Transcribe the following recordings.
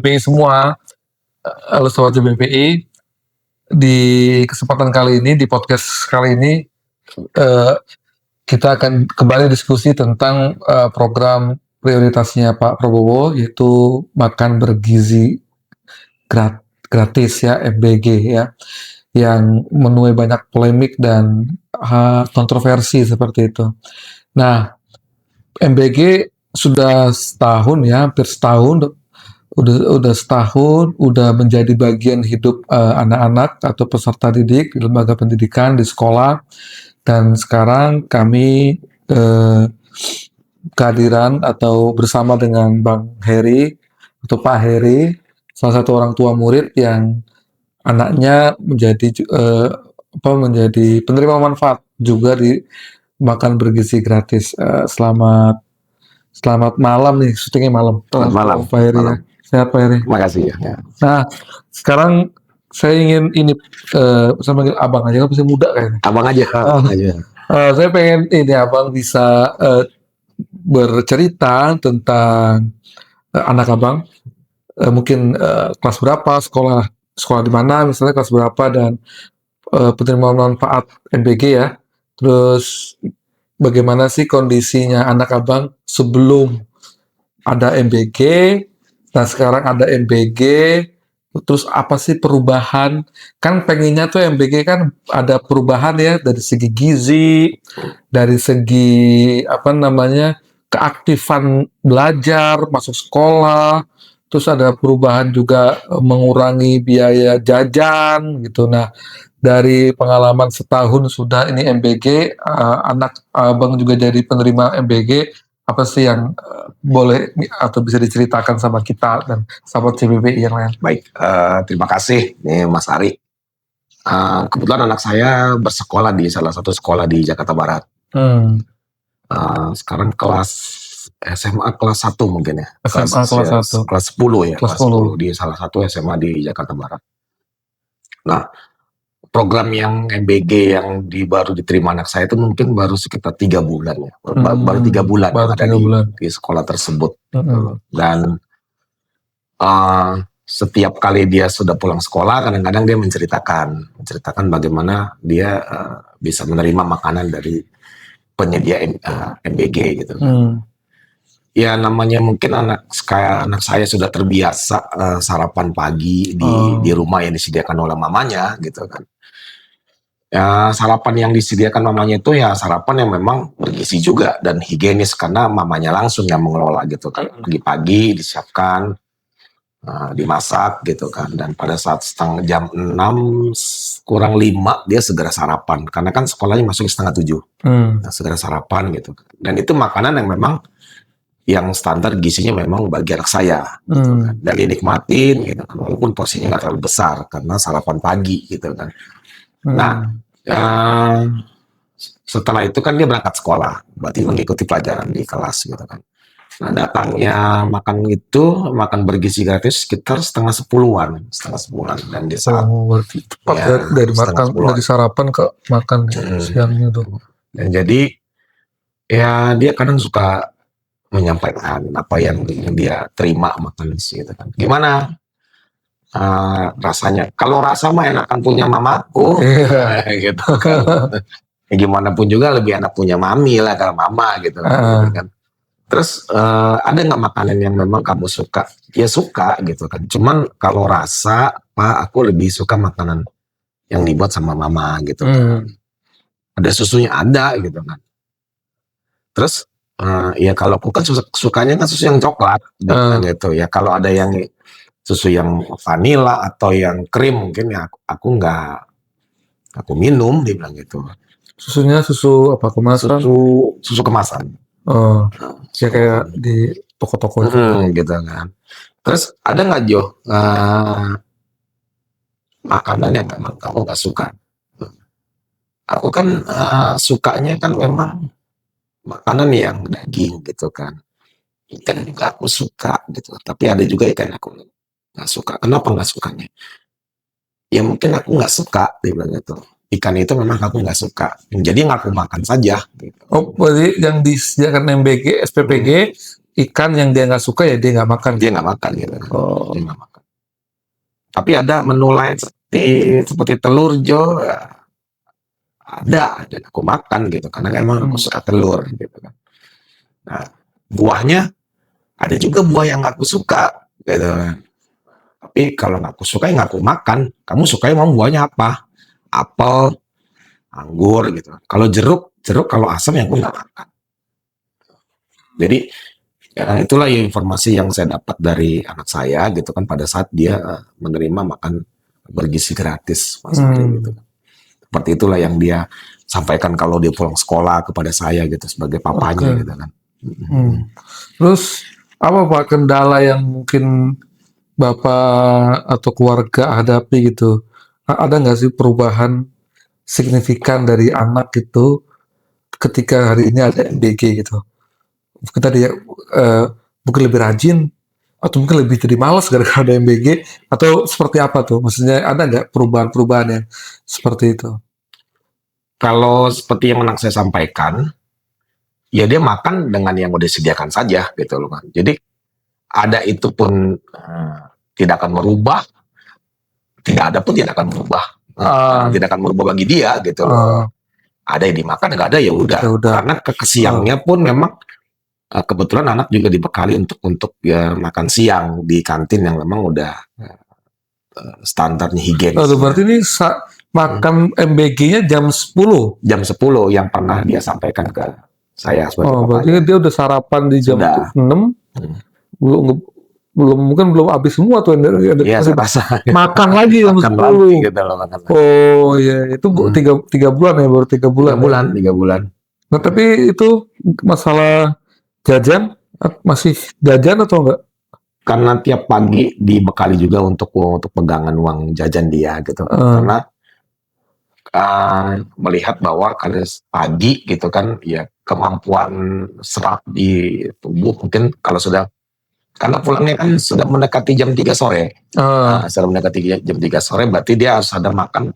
JBPI semua. Halo Sobat JBPI, di kesempatan kali ini, di podcast kali ini, kita akan kembali diskusi tentang program prioritasnya Pak Prabowo, yaitu makan bergizi gratis ya, MBG ya, yang menuai banyak polemik dan kontroversi seperti itu. Nah, MBG sudah setahun ya, hampir setahun, udah setahun, udah menjadi bagian hidup anak-anak atau peserta didik di lembaga pendidikan di sekolah. Dan sekarang kami kehadiran atau bersama dengan Bang Heri atau Pak Heri, salah satu orang tua murid yang anaknya menjadi penerima manfaat juga di makan bergizi gratis. Selamat malam nih, syutingnya malam. Selamat malam, Pak Heri ya. Sehat Pak Heri. Terima kasih ya. Nah, sekarang saya ingin ini saya panggil abang aja, kan masih muda kayaknya. Abang aja. Saya pengen ini abang bisa bercerita tentang anak abang, mungkin kelas berapa, sekolah di mana, misalnya kelas berapa, dan penerima manfaat MBG ya. Terus bagaimana sih kondisinya anak abang sebelum ada MBG, dan sekarang ada MBG, terus apa sih perubahan? Kan pengennya tuh MBG kan ada perubahan ya, dari segi gizi, dari segi keaktifan belajar, masuk sekolah, terus ada perubahan juga mengurangi biaya jajan gitu. Nah, dari pengalaman setahun sudah ini MBG, anak abang juga jadi penerima MBG, apa sih yang boleh atau bisa diceritakan sama kita dan sahabat CBBI yang lain? Baik, terima kasih nih Mas Ari. Kebetulan anak saya bersekolah di salah satu sekolah di Jakarta Barat. Sekarang kelas SMA kelas 1 mungkin ya. SMA kelas 1. Kelas 10 ya. Kelas 10 di salah satu SMA di Jakarta Barat. Nah, program yang MBG yang baru diterima anak saya itu mungkin baru sekitar 3 bulan ya. Baru 3 bulan baru ada 3 bulan. di sekolah tersebut. Dan setiap kali dia sudah pulang sekolah, kadang-kadang dia menceritakan bagaimana dia bisa menerima makanan dari penyedia MBG gitu. Ya namanya mungkin anak saya sudah terbiasa sarapan pagi di rumah yang disediakan oleh mamanya gitu kan. Ya, sarapan yang disediakan mamanya itu ya sarapan yang memang bergizi juga dan higienis karena mamanya langsung yang mengelola gitu kan. Pagi-pagi disiapkan, dimasak gitu kan, dan pada saat jam 6 kurang 5 dia segera sarapan karena kan sekolahnya masuk setengah 7. Nah, segera sarapan gitu kan. Dan itu makanan yang memang yang standar gizinya memang bagi anak saya gitu kan. Dan dinikmatin gitu kan, walaupun porsinya nggak terlalu besar karena sarapan pagi gitu kan. Nah, setelah itu kan dia berangkat sekolah, berarti mengikuti pelajaran di kelas gitu kan. Nah, datangnya makan bergizi gratis sekitar setengah 10-an, dan di saat berarti cepat ya, dari sarapan ke makan siangnya tuh. Dan jadi ya dia kadang suka menyampaikan apa yang dia terima makan gitu kan. Gimana rasanya? Kalau rasa mah enakan punya mamaku, gitu kan. Ya, gimana pun juga lebih enak punya mami lah kalau mama gitu kan. Terus ada nggak makanan yang memang kamu suka? Ya suka gitu kan. Cuman kalau rasa, Pak, aku lebih suka makanan yang dibuat sama mama gitu kan. Ada susunya ada gitu kan. Terus ya kalau aku kan sukanya kan susu yang coklat gitu ya. Kalau ada yang susu yang vanila atau yang krim mungkin ya aku minum, dia bilang gitu. Susunya susu apa, kemasan? Susu kemasan. Ya kayak di toko-toko gitu kan. Terus ada nggak Jo makanan yang kamu nggak suka? Aku kan sukanya kan memang makanan yang daging gitu kan. Ikan juga aku suka gitu. Tapi ada juga ikan aku nggak suka. Kenapa nggak sukanya? Ya mungkin aku nggak suka, dia bilang gitu. Ikan itu memang aku nggak suka. Jadi nggak aku makan saja. Gitu. Oh, berarti yang disediakan MBG, SPPG ikan yang dia nggak suka ya dia nggak makan. Dia nggak makan gitu. Oh. Dia nggak makan. Tapi ada menu lain seperti telur Jo, ada dan aku makan gitu karena emang aku suka telur gitu kan. Nah, buahnya ada juga buah yang aku suka gitu. Tapi kalau nggak aku suka ya nggak aku makan. Kamu suka mau buahnya apa? Apel, anggur gitu. Kalau jeruk kalau asam ya aku nggak makan. Jadi ya, itulah ya informasi yang saya dapat dari anak saya gitu kan pada saat dia menerima makan bergizi gratis Mas Ari gitu. Seperti itulah yang dia sampaikan kalau dia pulang sekolah kepada saya gitu sebagai papanya gitu kan. Terus apa Pak kendala yang mungkin Bapak atau keluarga hadapi gitu? Ada nggak sih perubahan signifikan dari anak itu ketika hari ini ada MBG gitu? Mungkin tadi ya mungkin lebih rajin atau mungkin lebih jadi malas gara-gara ada MBG atau seperti apa tuh? Maksudnya ada nggak perubahan-perubahan yang seperti itu? Kalau seperti yang anak saya sampaikan, ya dia makan dengan yang udah disediakan saja gitu loh kan. Jadi ada itu pun tidak akan merubah, tidak ada pun tidak akan merubah, tidak akan merubah bagi dia gitu loh. Ada yang dimakan, nggak ada ya udah. Karena kesiangnya pun memang kebetulan anak juga dibekali untuk ya makan siang di kantin yang memang udah standarnya higienis. Berarti ini makan MBG-nya jam 10? Jam 10 yang pernah dia sampaikan ke saya. Berarti dia udah sarapan di jam 6, belum habis semua tuh. Iya, saya rasa. Makan lagi jam 10. Gitu loh, makan lagi. Oh iya, itu 3 bulan ya, baru 3 bulan. 3 bulan. Nah tapi itu masalah jajan, masih jajan atau enggak? Karena tiap pagi dibekali juga untuk pegangan uang jajan dia gitu. Karena melihat bahwa kalau pagi gitu kan ya kemampuan serat di tubuh mungkin kalau sudah, karena pulangnya kan sudah mendekati jam 3 sore. Sudah mendekati jam 3 sore berarti dia harus ada makan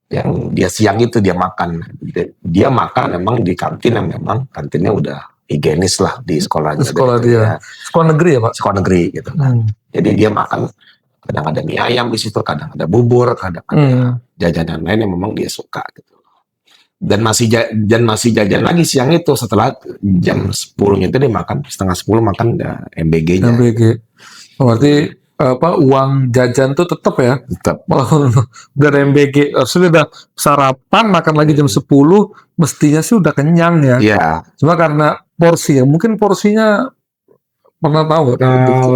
yang dia siang itu dia makan. Dia makan memang di kantin yang memang kantinnya udah higienis lah di sekolahnya. Sekolah dia. Sekolah negeri ya Pak? Sekolah negeri gitu. Jadi dia makan kadang ada mie ayam di situ, kadang ada bubur, kadang ada jajanan lain yang memang dia suka gitu. Dan masih jajan lagi siang itu setelah jam 10-nya itu dia makan, setengah 10 makan MBG-nya. MBG. Berarti uang jajan tuh tetap ya? Tetap. Walaupun udah MBG, harusnya udah sarapan, makan lagi jam 10, mestinya sih udah kenyang ya. Iya. Cuma karena porsi ya, mungkin porsinya pernah tahu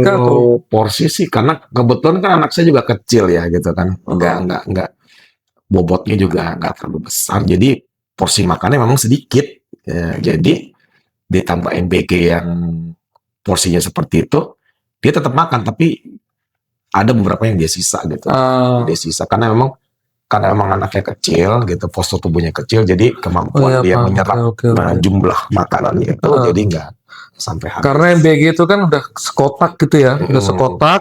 kalau porsi sih karena kebetulan kan anak saya juga kecil ya gitu kan, enggak bobotnya juga enggak terlalu besar, jadi porsi makannya memang sedikit ya, jadi ditambah MBG yang porsinya seperti itu dia tetap makan tapi ada beberapa yang dia sisa gitu. Dia sisa karena memang anaknya kecil gitu, postur tubuhnya kecil, jadi kemampuan dia menyerap jumlah makanan itu jadi enggak sampai habis. Karena MBG itu kan udah sekotak gitu ya, udah sekotak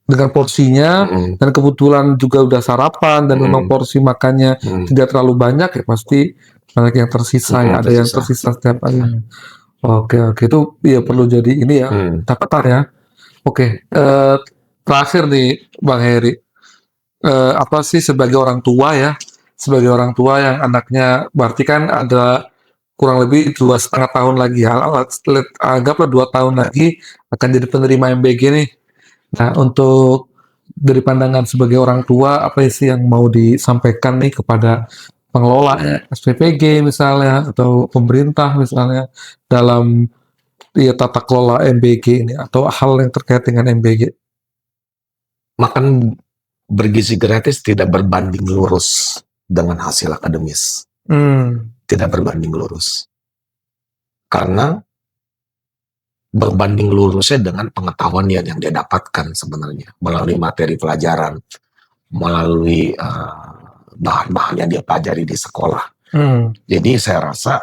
dengan porsinya, dan kebetulan juga udah sarapan dan memang porsi makannya tidak terlalu banyak ya pasti banyak yang tersisa ya, ada yang tersisa setiap hari. Oke, itu ya perlu jadi ini ya, catatan ya. Oke, terakhir nih Bang Heri, apa sih sebagai orang tua ya, sebagai orang tua yang anaknya berarti kan ada kurang lebih 2,5 tahun lagi ya, anggaplah 2 tahun lagi akan jadi penerima MBG nih. Nah untuk dari pandangan sebagai orang tua apa sih yang mau disampaikan nih kepada pengelola SPPG misalnya atau pemerintah misalnya dalam tata kelola MBG ini atau hal yang terkait dengan MBG? Makan bergizi gratis tidak berbanding lurus dengan hasil akademis. Tidak berbanding lurus. Karena berbanding lurusnya dengan pengetahuan yang dia dapatkan sebenarnya melalui materi pelajaran, melalui bahan-bahan yang dia pelajari di sekolah. Jadi saya rasa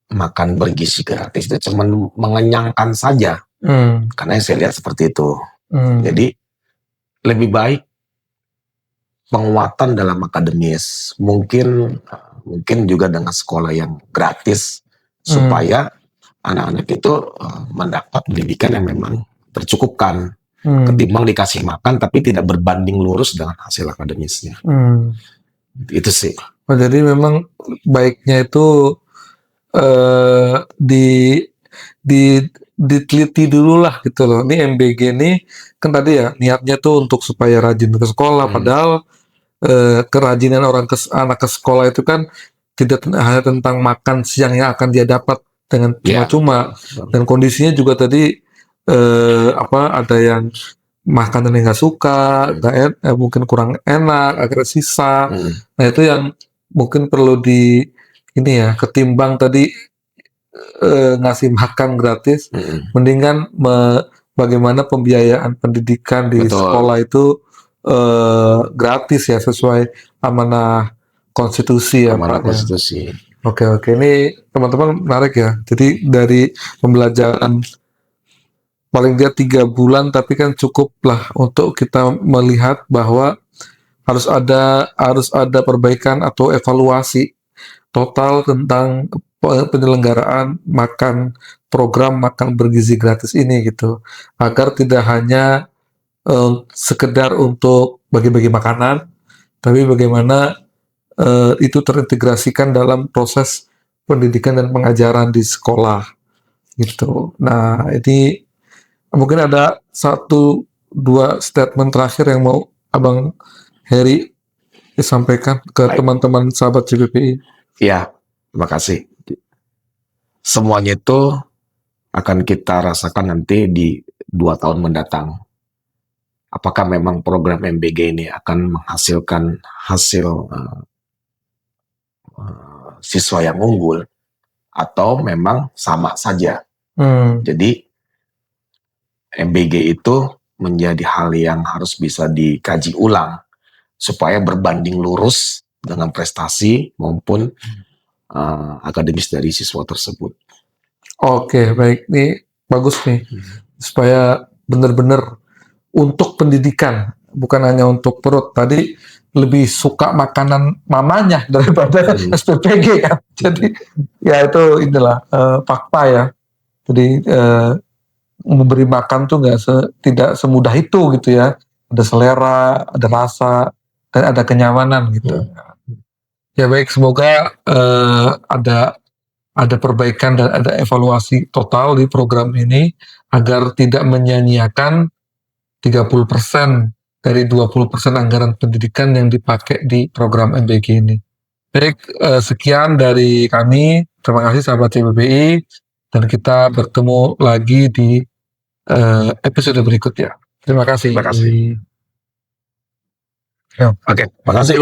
makan bergizi gratis itu cuma mengenyangkan saja. Karena saya lihat seperti itu. Jadi lebih baik penguatan dalam akademis, mungkin juga dengan sekolah yang gratis supaya anak-anak itu mendapat pendidikan yang memang tercukupkan, ketimbang dikasih makan tapi tidak berbanding lurus dengan hasil akademisnya. Itu sih. Jadi memang baiknya itu diteliti dulu lah gitu loh. Ini MBG ini kan tadi ya niatnya tuh untuk supaya rajin ke sekolah, padahal kerajinan anak ke sekolah itu kan tidak hanya tentang makan siang yang akan dia dapat dengan cuma-cuma, dan kondisinya juga tadi ada yang makanan yang nggak suka, mungkin kurang enak, akhirnya sisa. Nah itu yang mungkin perlu ketimbang tadi ngasih makan gratis, mendingan bagaimana pembiayaan pendidikan di sekolah itu gratis ya, sesuai amanah konstitusi ya Pak. Konstitusi. Oke, ini teman-teman menarik ya. Jadi dari pembelajaran paling dia 3 bulan, tapi kan cukup lah untuk kita melihat bahwa harus ada perbaikan atau evaluasi total tentang penyelenggaraan program makan bergizi gratis ini gitu, agar tidak hanya sekedar untuk bagi-bagi makanan, tapi bagaimana itu terintegrasikan dalam proses pendidikan dan pengajaran di sekolah gitu. Nah ini mungkin ada 1-2 statement terakhir yang mau Abang Heri disampaikan ke teman-teman sahabat CBPI. Ya, terima kasih. Semuanya itu akan kita rasakan nanti di 2 tahun mendatang. Apakah memang program MBG ini akan menghasilkan hasil siswa yang unggul, atau memang sama saja. Jadi MBG itu menjadi hal yang harus bisa dikaji ulang supaya berbanding lurus dengan prestasi maupun akademis dari siswa tersebut. Oke, baik, ini bagus nih, supaya benar-benar untuk pendidikan, bukan hanya untuk perut. Tadi lebih suka makanan mamanya daripada SPPG kan. Jadi ya itu inilah fakta ya. Jadi memberi makan tuh tidak semudah itu gitu ya. Ada selera, ada rasa, dan ada kenyamanan gitu. Ya baik, semoga ada perbaikan dan ada evaluasi total di program ini agar tidak menyanyiakan 30% dari 20% anggaran pendidikan yang dipakai di program MBG ini. Baik, sekian dari kami. Terima kasih sahabat CBPI, dan kita bertemu lagi di episode berikutnya. Terima kasih. Terima kasih. Oke, terima kasih.